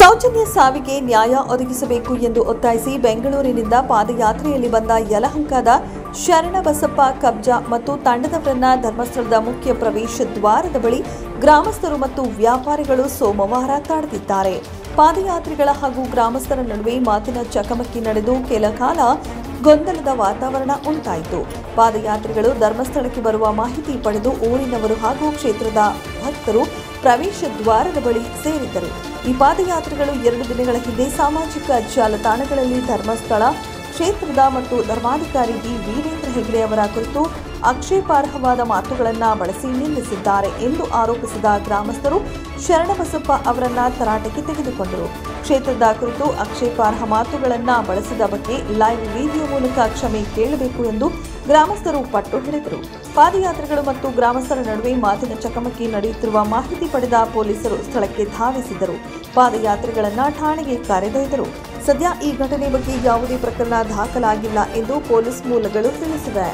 ಸೌಜನ್ಯ ಸಾವಿಗೆ ನ್ಯಾಯ ಒದಗಿಸಬೇಕು ಎಂದು ಒತ್ತಾಯಿಸಿ ಬೆಂಗಳೂರಿನಿಂದ ಪಾದಯಾತ್ರೆಯಲ್ಲಿ ಬಂದ ಯಲಹಂಕದ ಶರಣಬಸಪ್ಪ ಕಬ್ಜಾ ಮತ್ತು ತಂಡದವರನ್ನ ಧರ್ಮಸ್ಥಳದ ಮುಖ್ಯ ಪ್ರವೇಶ ದ್ವಾರದ ಬಳಿ ಗ್ರಾಮಸ್ಥರು ಮತ್ತು ವ್ಯಾಪಾರಿಗಳು ಸೋಮವಾರ ತಡೆದಿದ್ದಾರೆ. ಪಾದಯಾತ್ರಿಗಳ ಹಾಗೂ ಗ್ರಾಮಸ್ಥರ ನಡುವೆ ಮಾತಿನ ಚಕಮಕಿ ನಡೆದು ಕೆಲ ಕಾಲ ಗೊಂದಲದ ವಾತಾವರಣ ಉಂಟಾಯಿತು. ಪಾದಯಾತ್ರಿಗಳು ಧರ್ಮಸ್ಥಳಕ್ಕೆ ಬರುವ ಮಾಹಿತಿ ಪಡೆದು ಊರಿನವರು ಹಾಗೂ ಕ್ಷೇತ್ರದ ಭಕ್ತರು ಪ್ರವೇಶ ದ್ವಾರದ ಬಳಿ ಸೇರಿದ್ದರು. ಈ ಪಾದಯಾತ್ರಿಗಳು 2 ದಿನಗಳ ಹಿಂದೆ ಸಾಮಾಜಿಕ ಜಾಲತಾಣಗಳಲ್ಲಿ ಧರ್ಮಸ್ಥಳ ಕ್ಷೇತ್ರದ ಮತ್ತು ಧರ್ಮಾಧಿಕಾರಿ ಡಿ ವೀರೇಂದ್ರ ಹೆಗ್ಡೆ ಅವರ ಕುರಿತು ಆಕ್ಷೇಪಾರ್ಹವಾದ ಮಾತುಗಳನ್ನು ಬಳಸಿ ನಿಂದಿಸಿದ್ದಾರೆ ಎಂದು ಆರೋಪಿಸಿದ ಗ್ರಾಮಸ್ಥರು ಶರಣಬಸಪ್ಪ ಅವರನ್ನ ತರಾಟೆಗೆ ತೆಗೆದುಕೊಂಡರು. ಕ್ಷೇತ್ರದ ಕುರಿತು ಆಕ್ಷೇಪಾರ್ಹ ಮಾತುಗಳನ್ನು ಬಳಸಿದ ಬಗ್ಗೆ ಲೈವ್ ವಿಡಿಯೋ ಮೂಲಕ ಕ್ಷಮೆ ಕೇಳಬೇಕು ಎಂದು ಗ್ರಾಮಸ್ಥರು ಪಟ್ಟು ಹಿಡಿದರು. ಪಾದಯಾತ್ರಿಗಳು ಮತ್ತು ಗ್ರಾಮಸ್ಥರ ನಡುವೆ ಮಾತಿನ ಚಕಮಕಿ ನಡೆಯುತ್ತಿರುವ ಮಾಹಿತಿ ಪಡೆದ ಪೊಲೀಸರು ಸ್ಥಳಕ್ಕೆ ಧಾವಿಸಿದರು. ಪಾದಯಾತ್ರಿಗಳನ್ನ ಠಾಣೆಗೆ ಕರೆದೊಯ್ದರು. ಸದ್ಯ ಈ ಘಟನೆ ಬಗ್ಗೆ ಯಾವುದೇ ಪ್ರಕರಣ ದಾಖಲಾಗಿಲ್ಲ ಎಂದು ಪೊಲೀಸ್ ಮೂಲಗಳು ತಿಳಿಸಿವೆ.